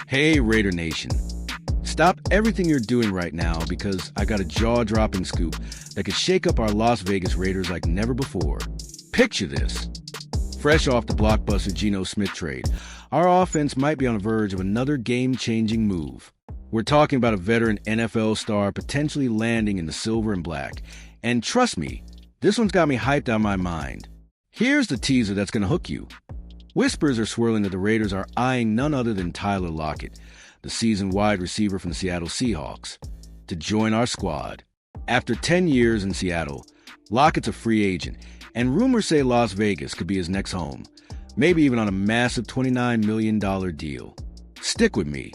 Hey, Raider Nation. Stop everything you're doing right now because I got a jaw-dropping scoop that could shake up our Las Vegas Raiders like never before. Picture this. Fresh off the blockbuster Geno Smith trade, our offense might be on the verge of another game-changing move. We're talking about a veteran NFL star potentially landing in the silver and black. And trust me, this one's got me hyped out of my mind. Here's the teaser that's going to hook you. Whispers are swirling that the Raiders are eyeing none other than Tyler Lockett, the seasoned wide receiver from the Seattle Seahawks, to join our squad. After 10 years in Seattle, Lockett's a free agent, and rumors say Las Vegas could be his next home, maybe even on a massive $29 million deal. Stick with me,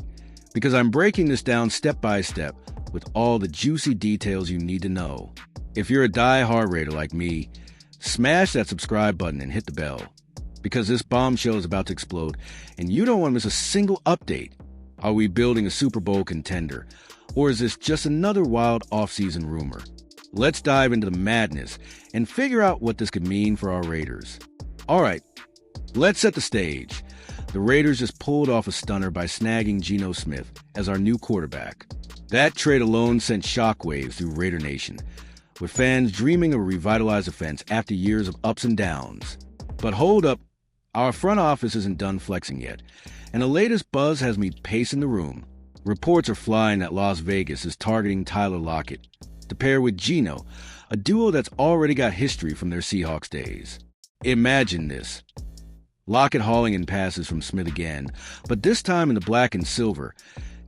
because I'm breaking this down step by step with all the juicy details you need to know. If you're a die-hard Raider like me, smash that subscribe button and hit the bell, because this bombshell is about to explode, and you don't want to miss a single update. Are we building a Super Bowl contender, or is this just another wild offseason rumor? Let's dive into the madness and figure out what this could mean for our Raiders. All right, let's set the stage. The Raiders just pulled off a stunner by snagging Geno Smith as our new quarterback. That trade alone sent shockwaves through Raider Nation, with fans dreaming of a revitalized offense after years of ups and downs. But hold up, our front office isn't done flexing yet, and the latest buzz has me pacing the room. Reports are flying that Las Vegas is targeting Tyler Lockett to pair with Geno, a duo that's already got history from their Seahawks days. Imagine this. Lockett hauling in passes from Smith again, but this time in the black and silver,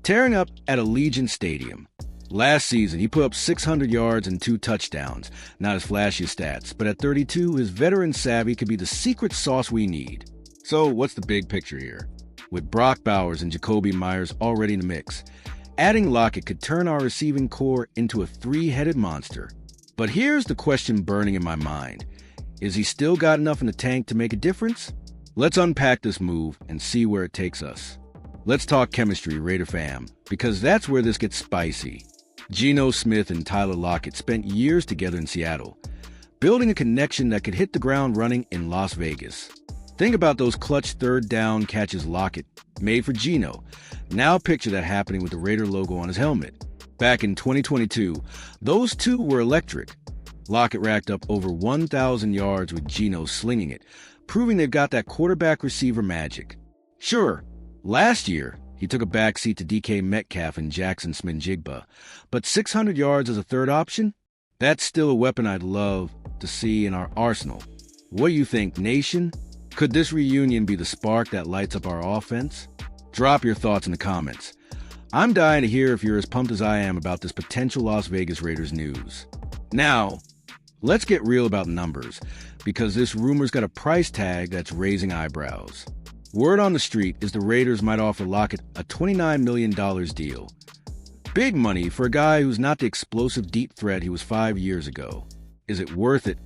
tearing up at Allegiant Stadium. Last season, he put up 600 yards and 2 touchdowns. Not his flashiest stats, but at 32, his veteran savvy could be the secret sauce we need. So what's the big picture here? With Brock Bowers and Jakobi Meyers already in the mix, adding Lockett could turn our receiving core into a 3-headed monster. But here's the question burning in my mind. Is he still got enough in the tank to make a difference? Let's unpack this move and see where it takes us. Let's talk chemistry, Raider fam, because that's where this gets spicy. Geno Smith and Tyler Lockett spent years together in Seattle, building a connection that could hit the ground running in Las Vegas. Think about those clutch third down catches Lockett made for Geno. Now picture that happening with the Raider logo on his helmet. Back in 2022, those two were electric. Lockett racked up over 1,000 yards with Geno slinging it, proving they've got that quarterback-receiver magic. Sure, last year, he took a backseat to DK Metcalf and Jackson Smith-Njigba, but 600 yards as a third option? That's still a weapon I'd love to see in our arsenal. What do you think, Nation? Could this reunion be the spark that lights up our offense? Drop your thoughts in the comments. I'm dying to hear if you're as pumped as I am about this potential Las Vegas Raiders news. Now, let's get real about numbers, because this rumor's got a price tag that's raising eyebrows. Word on the street is the Raiders might offer Lockett a $29 million deal. Big money for a guy who's not the explosive deep threat he was 5 years ago. Is it worth it,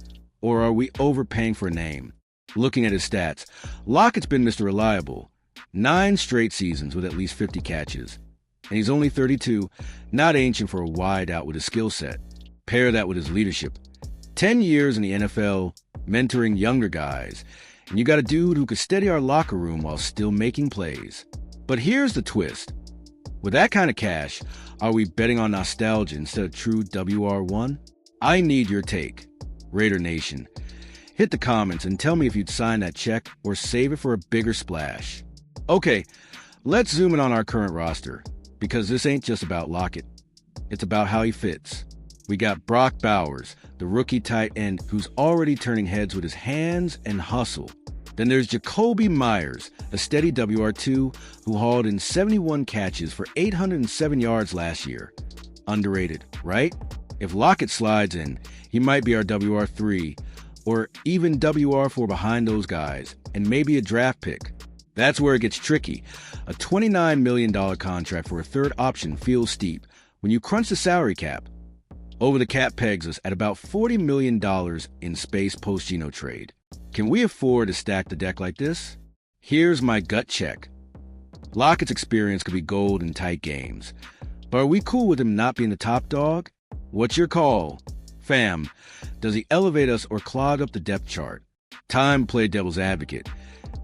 or are we overpaying for a name? Looking at his stats, Lockett's been Mr. Reliable. 9 straight seasons with at least 50 catches. And he's only 32, not ancient for a wide out with his skill set. Pair that with his leadership. 10 years in the NFL, mentoring younger guys, and you got a dude who could steady our locker room while still making plays. But here's the twist. With that kind of cash, are we betting on nostalgia instead of true WR1? I need your take. Raider Nation, hit the comments and tell me if you'd sign that check or save it for a bigger splash. Okay, let's zoom in on our current roster, because this ain't just about Lockett. It's about how he fits. We got Brock Bowers, the rookie tight end who's already turning heads with his hands and hustle. Then there's Jakobi Meyers, a steady WR2 who hauled in 71 catches for 807 yards last year. Underrated, right? If Lockett slides in, he might be our WR3 or even WR4 behind those guys, and maybe a draft pick. That's where it gets tricky. A $29 million contract for a third option feels steep when you crunch the salary cap. Over the cap pegs us at about $40 million in space post-Geno trade. Can we afford to stack the deck like this? Here's my gut check. Lockett's experience could be gold in tight games. But are we cool with him not being the top dog? What's your call? Fam, does he elevate us or clog up the depth chart? Time to play devil's advocate,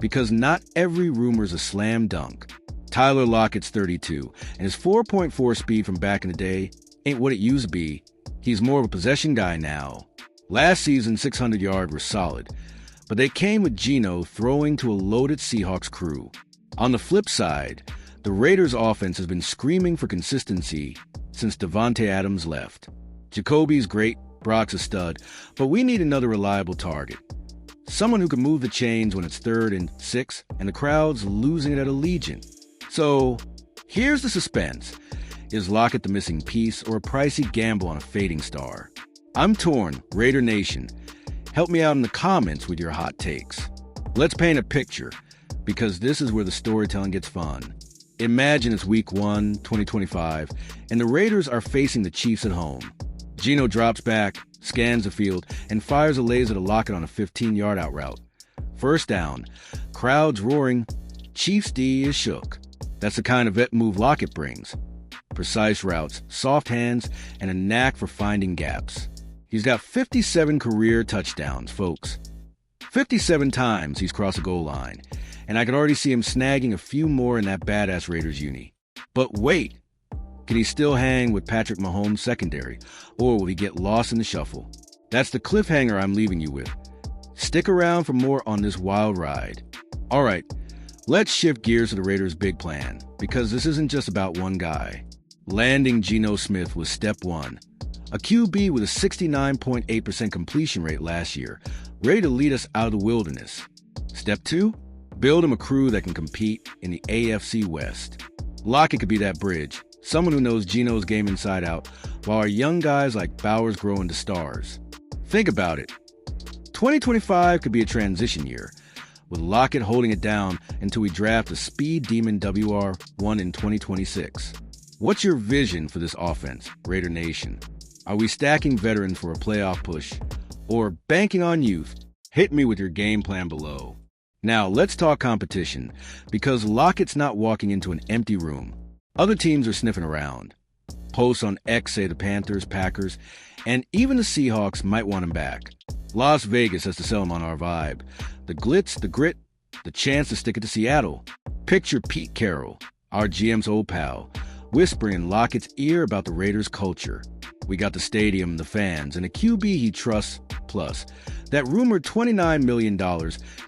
because not every rumor's a slam dunk. Tyler Lockett's 32, and his 4.4 speed from back in the day ain't what it used to be. He's more of a possession guy now. Last season's 600-yard were solid, but they came with Geno throwing to a loaded Seahawks crew. On the flip side, the Raiders' offense has been screaming for consistency since Davante Adams left. Jakobi's great, Brock's a stud, but we need another reliable target. Someone who can move the chains when it's 3rd and 6 and the crowd's losing it at Allegiant. So, here's the suspense. Is Lockett the missing piece or a pricey gamble on a fading star? I'm torn, Raider Nation. Help me out in the comments with your hot takes. Let's paint a picture, because this is where the storytelling gets fun. Imagine it's Week 1, 2025, and the Raiders are facing the Chiefs at home. Geno drops back, scans the field, and fires a laser to Lockett on a 15-yard out route. First down, crowds roaring, Chiefs D is shook. That's the kind of vet move Lockett brings. Precise routes, soft hands, and a knack for finding gaps. He's got 57 career touchdowns, folks. 57 times he's crossed the goal line, and I can already see him snagging a few more in that badass Raiders uni. But wait, can he still hang with Patrick Mahomes' secondary, or will he get lost in the shuffle? That's the cliffhanger I'm leaving you with. Stick around for more on this wild ride. All right, let's shift gears to the Raiders' big plan, because this isn't just about one guy. Landing Geno Smith was step one. A QB with a 69.8% completion rate last year, ready to lead us out of the wilderness. Step 2, build him a crew that can compete in the AFC West. Lockett could be that bridge, someone who knows Geno's game inside out, while our young guys like Bowers grow into stars. Think about it. 2025 could be a transition year, with Lockett holding it down until we draft a speed demon WR1 in 2026. What's your vision for this offense, Raider Nation? Are we stacking veterans for a playoff push, or banking on youth? Hit me with your game plan below. Now, let's talk competition, because Lockett's not walking into an empty room. Other teams are sniffing around. Posts on X say the Panthers, Packers, and even the Seahawks might want him back. Las Vegas has to sell him on our vibe. The glitz, the grit, the chance to stick it to Seattle. Picture Pete Carroll, our GM's old pal, whispering in Lockett's ear about the Raiders' culture. We got the stadium, the fans, and a QB he trusts, plus that rumored $29 million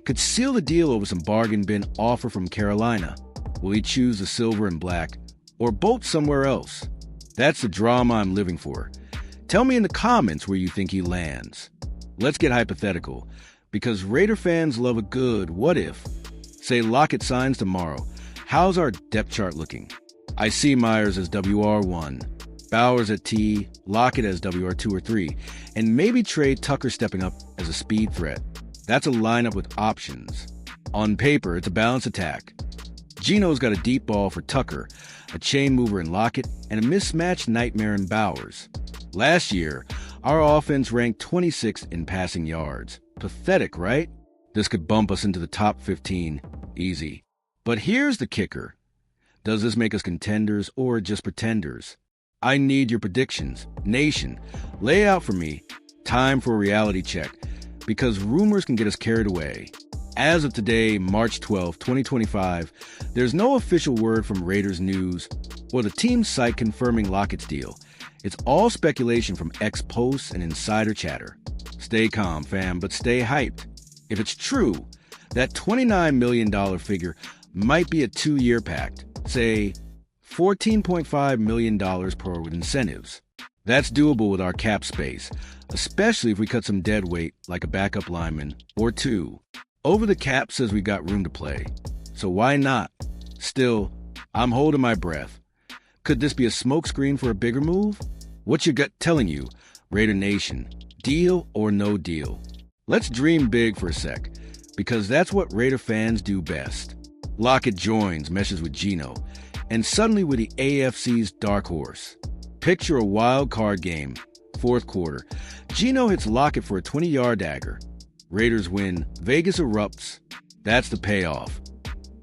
could seal the deal over some bargain bin offer from Carolina. Will he choose the silver and black, or bolt somewhere else? That's the drama I'm living for. Tell me in the comments where you think he lands. Let's get hypothetical, because Raider fans love a good what if. Say Lockett signs tomorrow. How's our depth chart looking? I see Meyers as WR1, Bowers at T, Lockett as WR2 or 3, and maybe trade Tucker stepping up as a speed threat. That's a lineup with options. On paper, it's a balanced attack. Geno's got a deep ball for Tucker, a chain mover in Lockett, and a mismatched nightmare in Bowers. Last year, our offense ranked 26th in passing yards. Pathetic, right? This could bump us into the top 15. Easy. But here's the kicker. Does this make us contenders or just pretenders? I need your predictions. Nation, lay out for me. Time for a reality check, because rumors can get us carried away. As of today, March 12, 2025, there's no official word from Raiders News or the team's site confirming Lockett's deal. It's all speculation from ex-posts and insider chatter. Stay calm, fam, but stay hyped. If it's true, that $29 million figure might be a 2-year pact, say $14.5 million per with incentives. That's doable with our cap space, especially if we cut some dead weight like a backup lineman or 2. Over the cap says we got room to play, so why not? Still, I'm holding my breath. Could this be a smokescreen for a bigger move? What's your gut telling you, Raider Nation? Deal or no deal? Let's dream big for a sec, because that's what Raider fans do best. Lockett joins, meshes with Geno, and suddenly we're the AFC's dark horse. Picture a wild card game, fourth quarter. Geno hits Lockett for a 20-yard dagger. Raiders win, Vegas erupts. That's the payoff.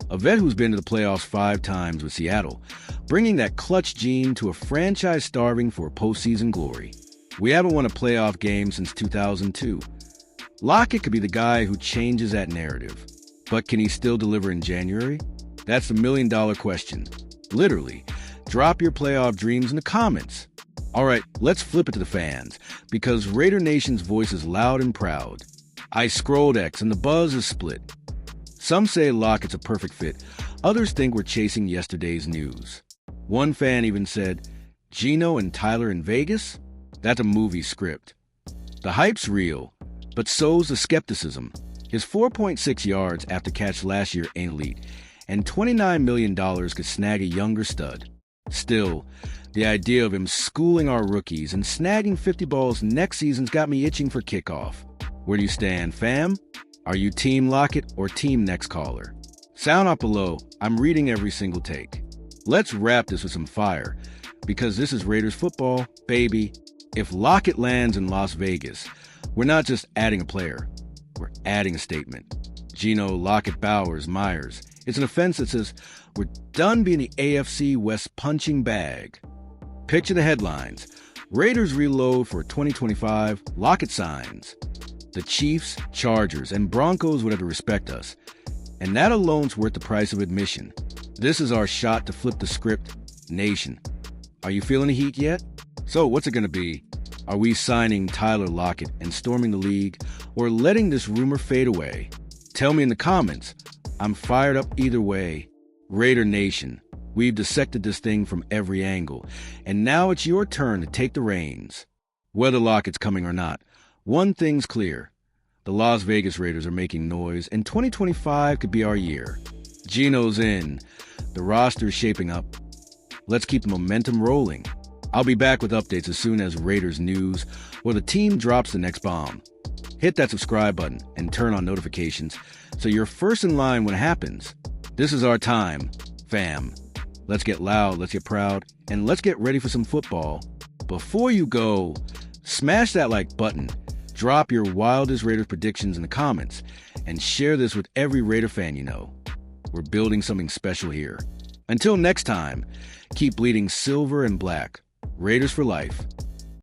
A vet who's been to the playoffs 5 times with Seattle, bringing that clutch gene to a franchise starving for postseason glory. We haven't won a playoff game since 2002. Lockett could be the guy who changes that narrative. But can he still deliver in January? That's the million-dollar question. Literally, drop your playoff dreams in the comments. All right, let's flip it to the fans, because Raider Nation's voice is loud and proud. I scrolled X, and the buzz is split. Some say Lockett's a perfect fit. Others think we're chasing yesterday's news. One fan even said, Geno and Tyler in Vegas? That's a movie script. The hype's real, but so's the skepticism. His 4.6 yards after catch last year ain't elite, and $29 million could snag a younger stud. Still, the idea of him schooling our rookies and snagging 50 balls next season's got me itching for kickoff. Where do you stand, fam? Are you Team Lockett or Team Next Caller? Sound off below. I'm reading every single take. Let's wrap this with some fire, because this is Raiders football, baby. If Lockett lands in Las Vegas, we're not just adding a player. We're adding a statement. Geno, Lockett, Bowers, Meyers. It's an offense that says we're done being the AFC West punching bag. Picture the headlines. Raiders reload for 2025. Lockett signs. The Chiefs, Chargers, and Broncos would have to respect us. And that alone's worth the price of admission. This is our shot to flip the script. Nation, are you feeling the heat yet? So what's it going to be? Are we signing Tyler Lockett and storming the league, or letting this rumor fade away? Tell me in the comments. I'm fired up either way. Raider Nation, we've dissected this thing from every angle, and now it's your turn to take the reins. Whether Lockett's coming or not, one thing's clear. The Las Vegas Raiders are making noise, and 2025 could be our year. Geno's in. The roster's shaping up. Let's keep the momentum rolling. I'll be back with updates as soon as Raiders news or the team drops the next bomb. Hit that subscribe button and turn on notifications so you're first in line when it happens. This is our time, fam. Let's get loud, let's get proud, and let's get ready for some football. Before you go, smash that like button. Drop your wildest Raiders predictions in the comments and share this with every Raider fan you know. We're building something special here. Until next time, keep bleeding silver and black. Raiders for life.